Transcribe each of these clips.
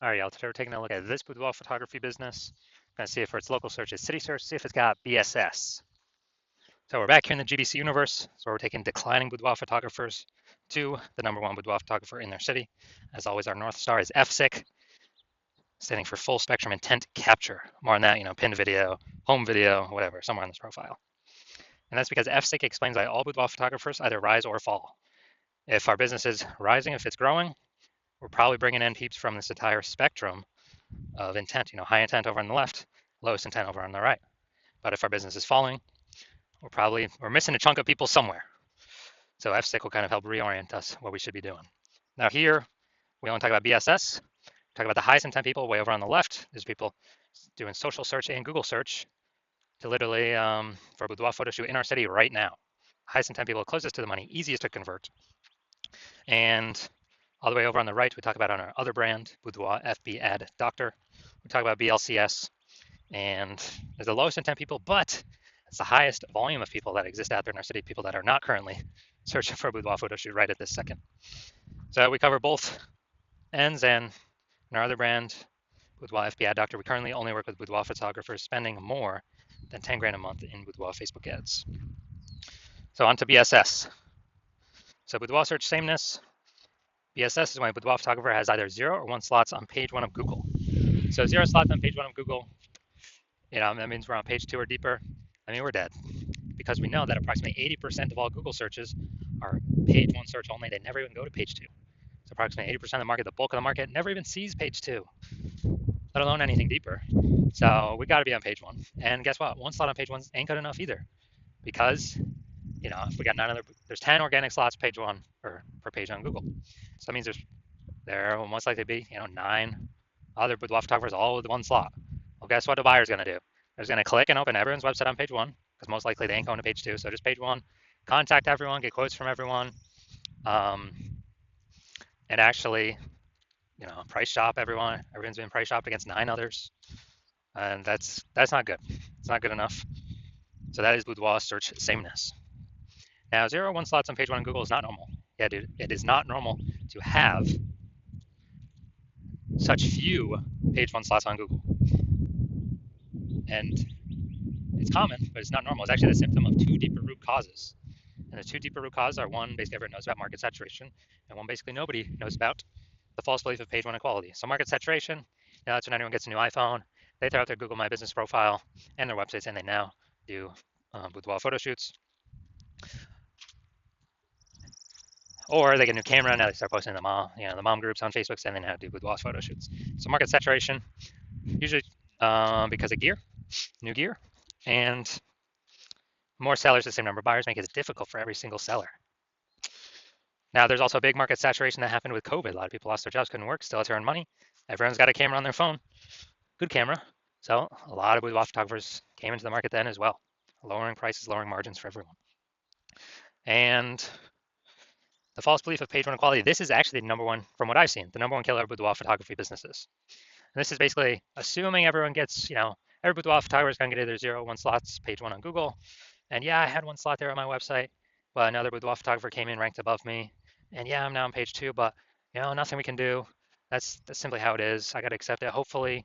All right, y'all. Today we're taking a look at this boudoir photography business. Gonna see if for its local search is city search, see if it's got BSS. So we're back here in the GBC universe. So we're taking declining boudoir photographers to the #1 boudoir photographer in their city. As always, our North Star is FSIC, standing for full spectrum intent capture. More on that, pinned video, home video, whatever, somewhere on this profile. And that's because FSIC explains why all boudoir photographers either rise or fall. If our business is rising, if it's growing, we're probably bringing in peeps from this entire spectrum of intent, high intent over on the left, lowest intent over on the right. But if our business is falling, we're missing a chunk of people somewhere. So FSIC will kind of help reorient us what we should be doing. Now here, we only talk about BSS. Talk about the highest intent people way over on the left. There's people doing social search and Google search to literally for a boudoir photo shoot in our city right now. Highest intent people closest to the money, easiest to convert. And all the way over on the right, we talk about on our other brand, Boudoir FB Ad Doctor. We talk about BLCS, and there's the lowest intent people, but it's the highest volume of people that exist out there in our city, people that are not currently searching for a boudoir photo shoot right at this second. So we cover both ends, and in our other brand, Boudoir FB Ad Doctor, we currently only work with boudoir photographers spending more than 10 grand a month in boudoir Facebook ads. So on to BSS. So boudoir search sameness. BSS is when a boudoir photographer has either 0 or 1 slots on page 1 of Google. So 0 slots on page 1 of Google, that means we're on page 2 or deeper. I mean, we're dead, because we know that approximately 80% of all Google searches are page 1 search only. They never even go to page 2. So approximately 80% of the market, the bulk of the market, never even sees page 2, let alone anything deeper. So we got to be on page 1. And guess what? 1 slot on page 1 ain't good enough either, because if we got there's 10 organic slots page 1 or per page on Google. So that means there will most likely be 9 other boudoir photographers all with 1 slot. Well, guess what the buyer's going to do? They're going to click and open everyone's website on page 1, because most likely they ain't going to page 2. So just page 1, contact everyone, get quotes from everyone, and actually, price shop everyone. Everyone's been price shopped against 9 others, and that's not good. It's not good enough. So that is boudoir search sameness. Now, 0 or 1 slots on page 1 on Google is not normal. Yeah, dude, it is not normal to have such few page 1 slots on Google. And it's common, but it's not normal. It's actually the symptom of 2 deeper root causes. And the 2 deeper root causes are: one, basically everyone knows about market saturation, and one, basically nobody knows about the false belief of page 1 equality. So market saturation, that's when anyone gets a new iPhone, they throw out their Google My Business profile and their website saying they now do boudoir photo shoots. Or they get a new camera, now they start posting the mom groups on Facebook saying they now do boudoir photo shoots. So market saturation, usually because of new gear, and more sellers, the same number of buyers, make it difficult for every single seller. Now, there's also a big market saturation that happened with COVID. A lot of people lost their jobs, couldn't work, still had to earn money. Everyone's got a camera on their phone, good camera. So a lot of boudoir photographers came into the market then as well, lowering prices, lowering margins for everyone. And the false belief of page 1 equality, this is actually the #1, from what I've seen, the #1 killer of boudoir photography businesses. And this is basically assuming everyone gets, every boudoir photographer is going to get either 0 or 1 slots, page 1 on Google. And yeah, I had 1 slot there on my website, but another boudoir photographer came in, ranked above me. And yeah, I'm now on page 2, but nothing we can do. That's simply how it is. I got to accept it. Hopefully,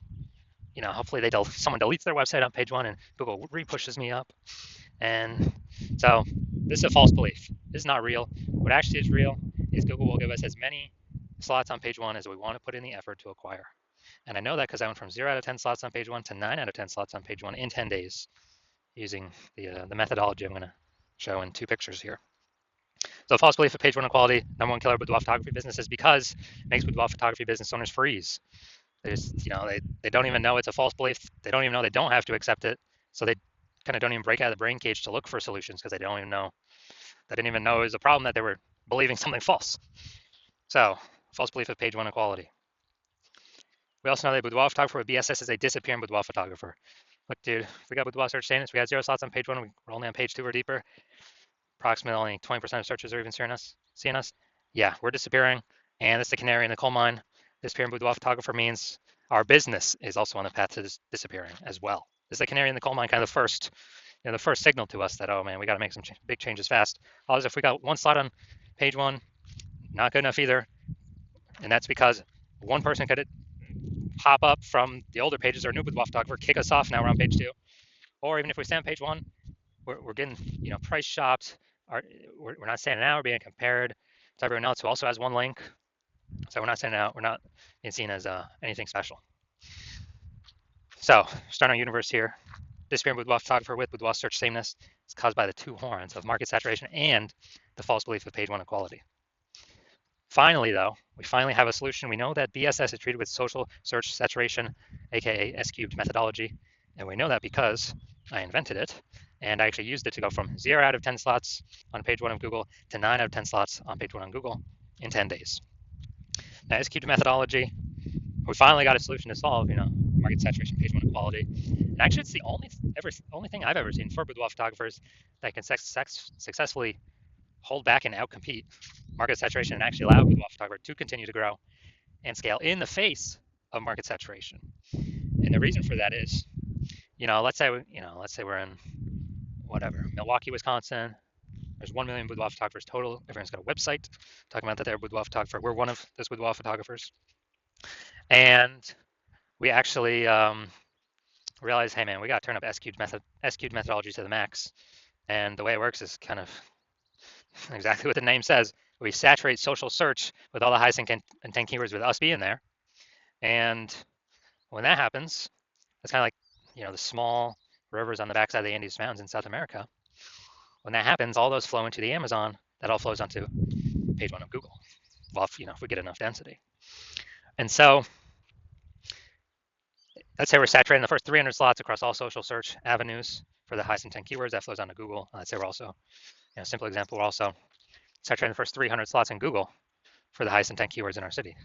someone deletes their website on page 1 and Google re-pushes me up. And so this is a false belief. This is not real. What actually is real is Google will give us as many slots on page 1 as we want to put in the effort to acquire. And I know that because I went from 0 out of 10 slots on page 1 to 9 out of 10 slots on page 1 in 10 days, using the methodology I'm going to show in 2 pictures here. So false belief of page 1 equality, #1 killer of boudoir photography business, is because it makes boudoir photography business owners freeze. They don't even know it's a false belief. They don't even know they don't have to accept it. So they kind of don't even break out of the brain cage to look for solutions, because they didn't even know it was a problem that they were believing something false. So false belief of page 1 equality. We also know that boudoir photographer with BSS is a disappearing boudoir photographer. Look, dude, if we got boudoir search sameness, we had 0 slots on page 1, we're only on page 2 or deeper. Approximately only 20% of searchers are even seeing us. Yeah, we're disappearing, and this is the canary in the coal mine. Disappearing boudoir photographer means our business is also on the path to disappearing as well. This is the canary in the coal mine, kind of the first signal to us that, oh man, we got to make some big changes fast. Otherwise, if we got 1 slot on page 1, not good enough either. And that's because one person could pop up from the older pages or new boudoir photographer, kick us off. Now we're on page 2. Or even if we stay on page 1, we're getting price shopped. We're not standing out. We're being compared to everyone else who also has one link. So we're not standing out. We're not being seen as anything special. So starting our universe here. Disappearing boudoir photographer with boudoir search sameness is caused by the two horns of market saturation and the false belief of page 1 equality. Finally, though, we finally have a solution. We know that BSS is treated with social search saturation, aka S-cubed methodology, and we know that because I invented it, and I actually used it to go from 0 out of 10 slots on page 1 of Google to 9 out of 10 slots on page 1 on Google in 10 days. Now, S-cubed methodology, we finally got a solution to solve, market saturation, page 1 equality. And actually, it's the only thing I've ever seen for boudoir photographers that can successfully hold back and outcompete market saturation and actually allow boudoir photographer to continue to grow and scale in the face of market saturation. And the reason for that is, let's say we're in Milwaukee, Wisconsin. There's 1 million boudoir photographers total. Everyone's got a website talking about that they're a boudoir photographer. We're one of those boudoir photographers. And we actually realize, hey man, we got to turn up S-cubed methodology to the max. And the way it works is kind of exactly what the name says. We saturate social search with all the highest intent keywords with us being there. And when that happens, it's kind of like, the small rivers on the backside of the Andes Mountains in South America. When that happens, all those flow into the Amazon. That all flows onto page 1 of Google. Well, if we get enough density. And so let's say we're saturating the first 300 slots across all social search avenues for the highest intent keywords. That flows onto Google. Let's say we're also, simple example, we're also saturating the first 300 slots in Google for the highest intent keywords in our city.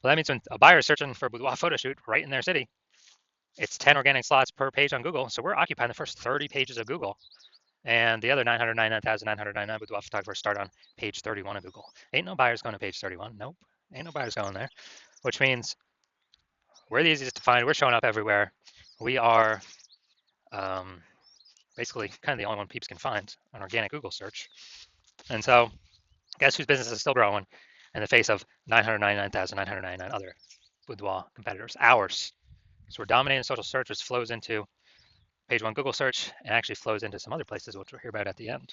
Well, that means when a buyer is searching for a boudoir photo shoot right in their city, it's 10 organic slots per page on Google. So we're occupying the first 30 pages of Google. And the other 999,999 boudoir photographers start on page 31 of Google. Ain't no buyers going to page 31. Nope. Ain't no buyers going there. Which means we're the easiest to find. We're showing up everywhere. We are basically kind of the only one peeps can find on organic Google search. And so guess whose business is still growing in the face of 999,999 other boudoir competitors? Ours. So we're dominating social search, which flows into page 1 Google search and actually flows into some other places, which we'll hear about at the end.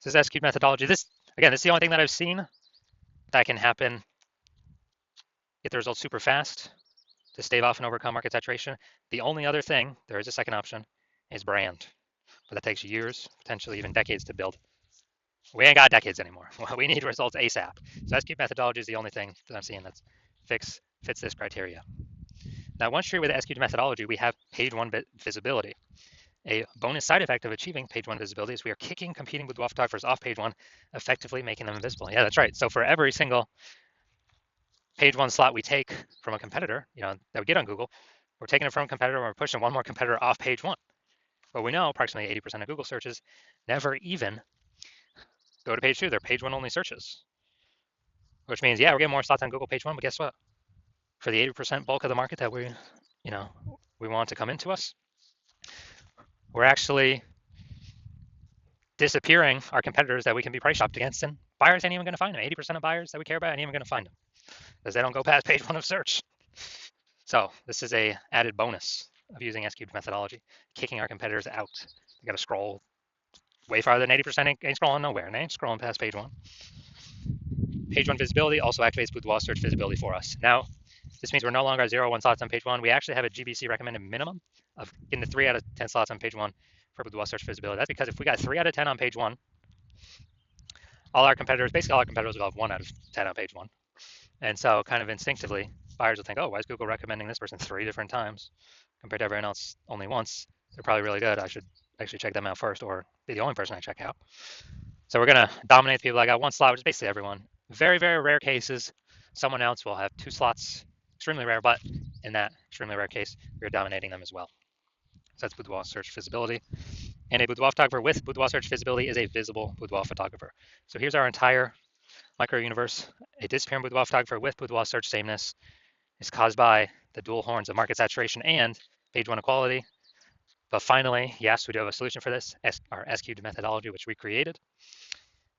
This is S-cubed methodology. This is the only thing that I've seen that can happen, get the results super fast to stave off and overcome market saturation. The only other thing, there is a second option, is brand. But that takes years, potentially even decades to build. We ain't got decades anymore. We need results ASAP. So S-cubed methodology is the only thing that I'm seeing that fits this criteria. Now, once you're with S-cubed methodology, we have page 1 visibility. A bonus side effect of achieving page 1 visibility is we are kicking competing boudoir photographers off page 1, effectively making them invisible. Yeah, that's right. So for every single page 1 slot we take from a competitor, that we get on Google, we're taking it from a competitor and we're pushing one more competitor off page 1. But we know approximately 80% of Google searches never even go to page 2. They're page 1 only searches, which means, yeah, we're getting more slots on Google page 1, but guess what? For the 80% bulk of the market that we want to come into us, we're actually disappearing our competitors that we can be price shopped against, and buyers ain't even going to find them. 80% of buyers that we care about ain't even going to find them because they don't go past page 1 of search. So this is a added bonus of using S-cubed methodology, kicking our competitors out. You got to scroll way farther than 80%. Ain't scrolling nowhere, and they ain't scrolling past page 1. Page 1 visibility also activates boudoir search visibility for us. Now, this means we're no longer at 0 1 slots on page 1. We actually have a GBC recommended minimum of getting the 3 out of 10 slots on page 1 for boudoir search visibility. That's because if we got 3 out of 10 on page 1, basically all our competitors will have 1 out of 10 on page 1. And so kind of instinctively, buyers will think, oh, why is Google recommending this person 3 different times compared to everyone else only once? They're probably really good. I should actually check them out first, or be the only person I check out. So we're going to dominate people that got 1 slot, which is basically everyone. Very, very rare cases, someone else will have 2 slots. Extremely rare, but in that extremely rare case, we're dominating them as well. So that's boudoir search visibility. And a boudoir photographer with boudoir search visibility is a visible boudoir photographer. So here's our entire micro universe. A disappearing boudoir photographer with boudoir search sameness is caused by the dual horns of market saturation and page 1 equality. But finally, yes, we do have a solution for this, our S-cubed methodology, which we created.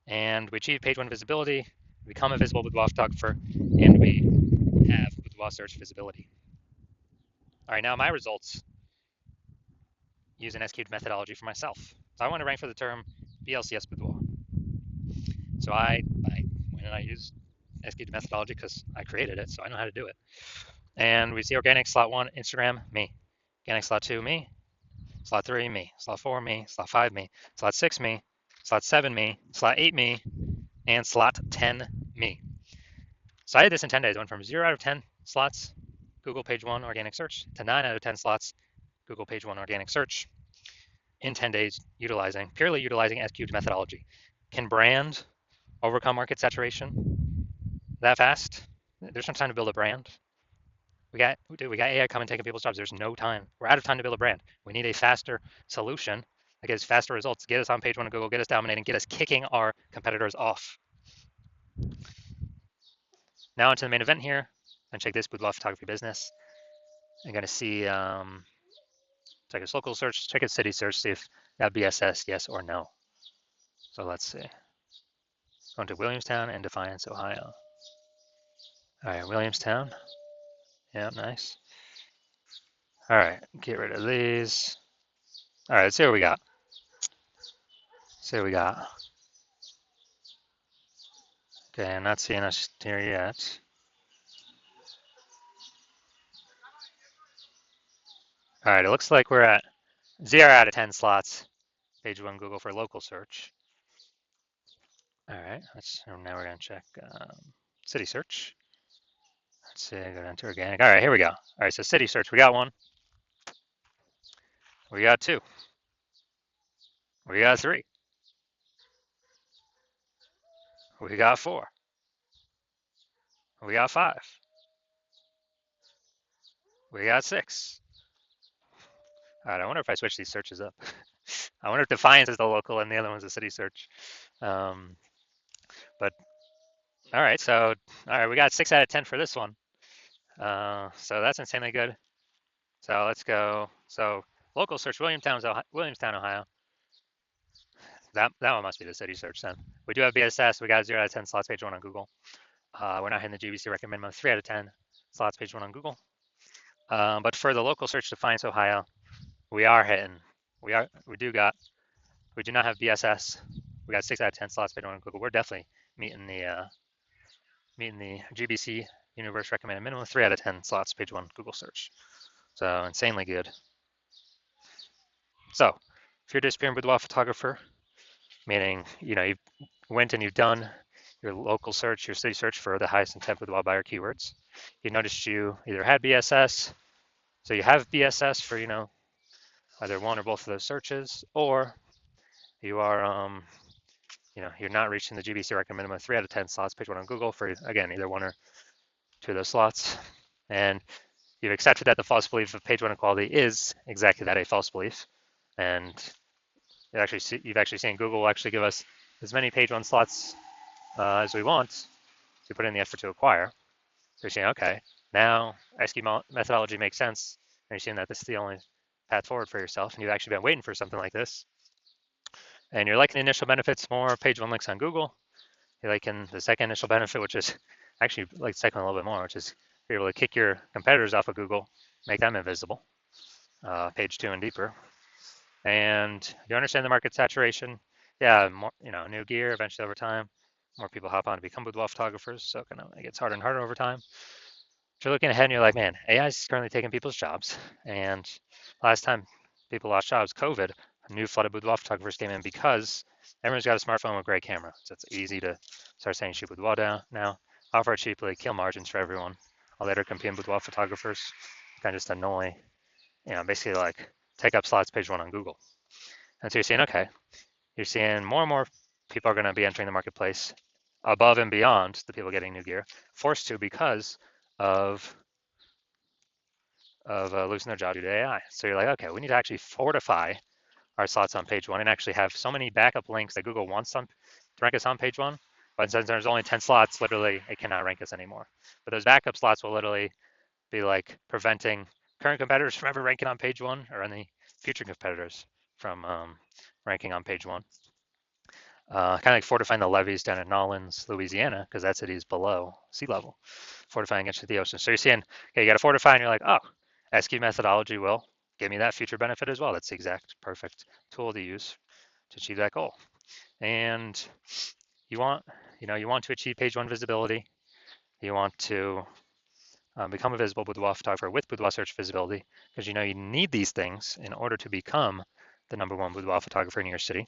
And we achieve page 1 visibility, become a visible boudoir photographer, and we have boudoir search visibility. All right, now my results use an SQ methodology for myself. So I want to rank for the term BLCS Boudoir. So I went and I used SQ methodology because I created it, so I know how to do it. And we see organic slot 1, Instagram, me. Organic slot 2, me. Slot 3, me. Slot 4, me. Slot 5, me. Slot 6, me. Slot 7, me. Slot 8, me. And slot 10, me. So I did this in 10 days. I went from 0 out of 10 slots, Google page 1 organic search, to 9 out of 10 slots, Google page 1 organic search in 10 days, purely utilizing SQ methodology. Can brand overcome market saturation that fast? There's no time to build a brand. We got AI coming taking people's jobs. There's no time. We're out of time to build a brand. We need a faster solution that gives faster results, get us on page 1 of Google, get us dominating, get us kicking our competitors off. Now onto the main event here. And check this Boudoir photography business. I'm gonna see check its local search, check its city search, see if that BSS, yes or no. So let's see. Going to Williamstown and Defiance, Ohio. All right, Williamstown. Yeah, nice. All right, get rid of these. All right, let's see what we got. Okay, I'm not seeing us here yet. All right, it looks like we're at 0 out of 10 slots, page 1 Google for local search. All right, now we're gonna check city search. Let's see, go down to organic. All right, here we go. All right, so city search, we got 1. We got 2. We got 3. We got 4. We got 5. We got 6. All right, I wonder if I switch these searches up. I wonder if Defiance is the local and the other one's the city search. But all right, so we got 6 out of 10 for this one. So that's insanely good. So let's go. So local search, Williamstown, Ohio. That one must be the city search then. We do have BSS. We got 0 out of 10 slots, page 1 on Google. We're not hitting the GBC recommend minimum, 3 out of 10 slots, page 1 on Google. But for the local search, Defiance, Ohio, we are hitting. We do not have BSS. We got 6 out of 10 slots, page 1 on Google. We're definitely meeting the GBC universe recommended minimum, 3 out of 10 slots, page 1 Google search. So insanely good. So if you're a disappearing boudoir photographer, meaning you went and you've done your local search, your city search for the highest intent boudoir buyer keywords, you noticed you either had BSS, so you have BSS for either one or both of those searches, or you are you're not reaching the GBC recommended minimum, 3 out of 10 slots, page 1 on Google for again either 1 or 2 of those slots, and you've accepted that the false belief of page 1 equality is exactly that, a false belief, and you've actually seen Google will actually give us as many page 1 slots as we want to put in the effort to acquire. So you're saying, okay, now SQ methodology makes sense, and you're seeing that this is the only path forward for yourself, and you've actually been waiting for something like this, and you're liking the initial benefits, more page 1 links on Google. You're liking the second initial benefit, which is actually like the second one a little bit more, which is you're able to kick your competitors off of Google, make them invisible, page 2 and deeper. And you understand the market saturation. Yeah, more, new gear eventually over time. More people hop on to become boudoir photographers, so it gets harder and harder over time. If you're looking ahead and you're like, man, AI is currently taking people's jobs. And last time people lost jobs, COVID, a new flood of boudoir photographers came in because everyone's got a smartphone with a great camera. So it's easy to start saying shoot boudoir down now. Offer it cheaply, kill margins for everyone. I'll later compete in boudoir photographers. Kind of just annoy, basically like take up slots page 1 on Google. And so you're seeing, okay, you're seeing more and more people are going to be entering the marketplace above and beyond the people getting new gear, forced to because of losing their job due to AI. So you're like, okay, we need to actually fortify our slots on page 1 and actually have so many backup links that Google wants to rank us on page 1. But since there's only 10 slots, literally it cannot rank us anymore. But those backup slots will literally be like preventing current competitors from ever ranking on page 1 or any future competitors from ranking on page 1. Kind of like fortifying the levees down in Nolens, Louisiana, because that city is below sea level, fortifying against the ocean. So you're seeing, okay, you got to fortify, and you're like, oh, SQ methodology will give me that future benefit as well. That's the exact perfect tool to use to achieve that goal. And you want, you want to achieve page one visibility. You want to become a visible boudoir photographer with boudoir search visibility, because you need these things in order to become the #1 boudoir photographer in your city.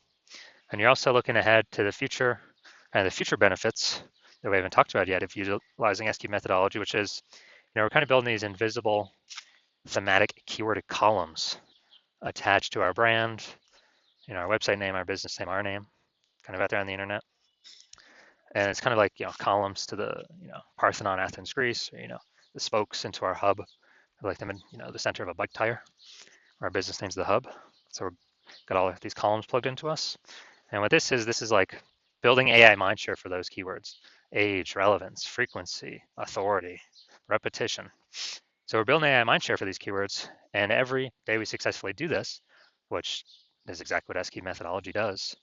And you're also looking ahead to the future and the future benefits that we haven't talked about yet of utilizing SQ methodology, which is, we're kind of building these invisible thematic keyword columns attached to our brand, our website name, our business name, our name, kind of out there on the internet. And it's kind of like, columns to the, Parthenon, Athens, Greece, or, the spokes into our hub, like them in, the center of a bike tire. Our business name's the hub. So we've got all of these columns plugged into us. And what this is like building AI mindshare for those keywords: age, relevance, frequency, authority, repetition. So we're building AI mindshare for these keywords, and every day we successfully do this, which is exactly what SQ methodology does,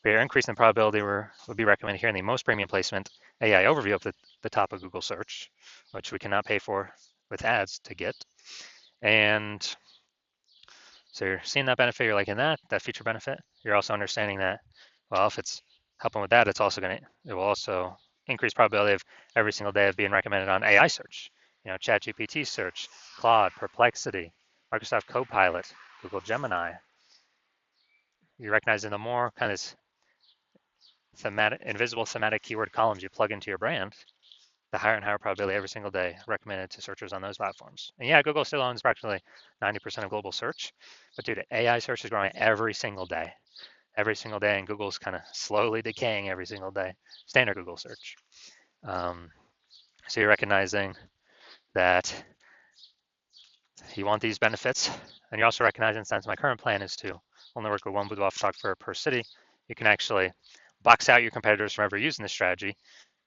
we are increasing the probability we'll be recommended here in the most premium placement AI overview up the top of Google search, which we cannot pay for with ads to get. And so you're seeing that benefit, you're liking that future benefit. You're also understanding that, well, if it's helping with that, it will also increase probability of every single day of being recommended on AI search, ChatGPT search, Claude, Perplexity, Microsoft Copilot, Google Gemini. You're recognizing the more kind of invisible thematic keyword columns you plug into your brand, the higher and higher probability every single day recommended to searchers on those platforms. And yeah, Google still owns practically 90% of global search, but dude, AI search is growing every single day, and Google's kind of slowly decaying every single day. Standard Google search. So you're recognizing that you want these benefits, and you're also recognizing, since my current plan is to only work with one boudoir photographer per city, you can actually box out your competitors from ever using this strategy,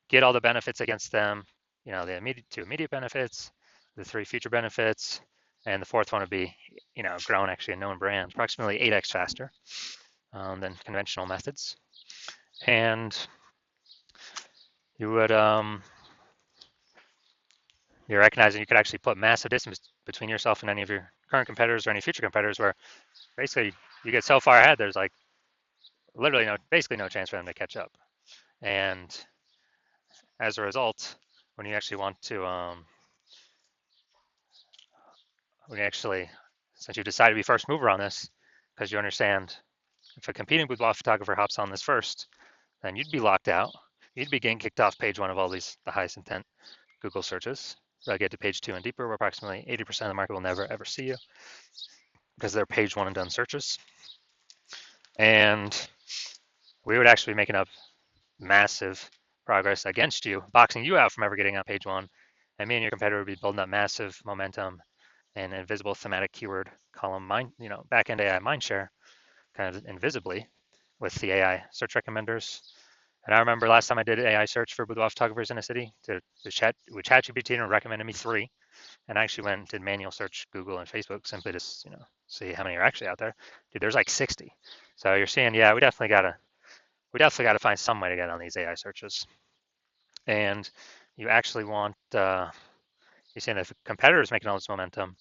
get all the benefits against them, the two immediate benefits, the 3 future benefits, and the 4th one would be, growing actually a known brand approximately 8x faster than conventional methods. And you would, you're recognizing you could actually put massive distance between yourself and any of your current competitors or any future competitors, where basically you get so far ahead, there's like literally basically no chance for them to catch up. And as a result, when you actually want to, since you decide to be first mover on this, because you understand if a competing boudoir photographer hops on this first, then you'd be locked out. You'd be getting kicked off page 1 of all the highest intent Google searches. They'll get to page 2 and deeper, where approximately 80% of the market will never ever see you because they're page 1 and done searches. And we would actually be making up massive progress against you, boxing you out from ever getting on page 1. And me and your competitor would be building up massive momentum and invisible thematic keyword column backend AI mindshare, kind of invisibly, with the AI search recommenders. And I remember last time I did AI search for boudoir photographers in a city, with ChatGPT recommended me 3, and I actually went and did manual search Google and Facebook simply to see how many are actually out there. Dude, there's like 60. So you're seeing, yeah, we definitely gotta find some way to get on these AI searches. And you actually want, you're saying if a competitor is making all this momentum,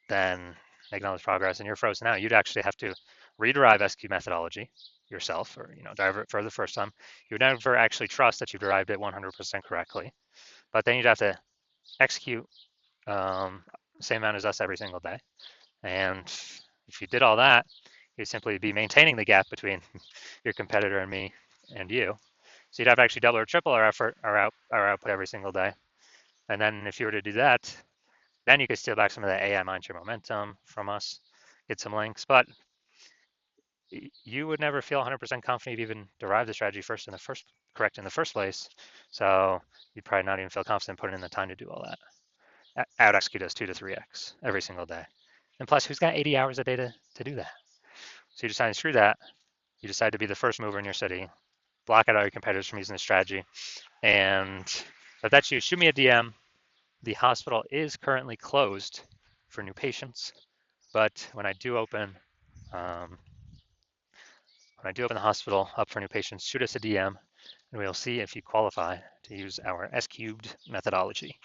then making all this progress, and you're frozen out, you'd actually have to rederive SQ methodology yourself, or derive it for the first time. You would never actually trust that you've derived it 100% correctly, but then you'd have to execute same amount as us every single day. And if you did all that, you'd simply be maintaining the gap between your competitor and me and you. So you'd have to actually double or triple our effort, our output every single day. And then if you were to do that, then you could steal back some of the AI mindshare momentum from us, get some links, but you would never feel 100% confident you've even derived the strategy correct in the first place. So you'd probably not even feel confident putting in the time to do all that. Out execute us 2 to 3x every single day. And plus, who's got 80 hours a day to do that? So you decide to screw that. You decide to be the first mover in your city, block out all your competitors from using this strategy. And if that's you, shoot me a DM. The hospital is currently closed for new patients, but when I do open the hospital up for new patients, shoot us a DM, and we'll see if you qualify to use our S cubed methodology.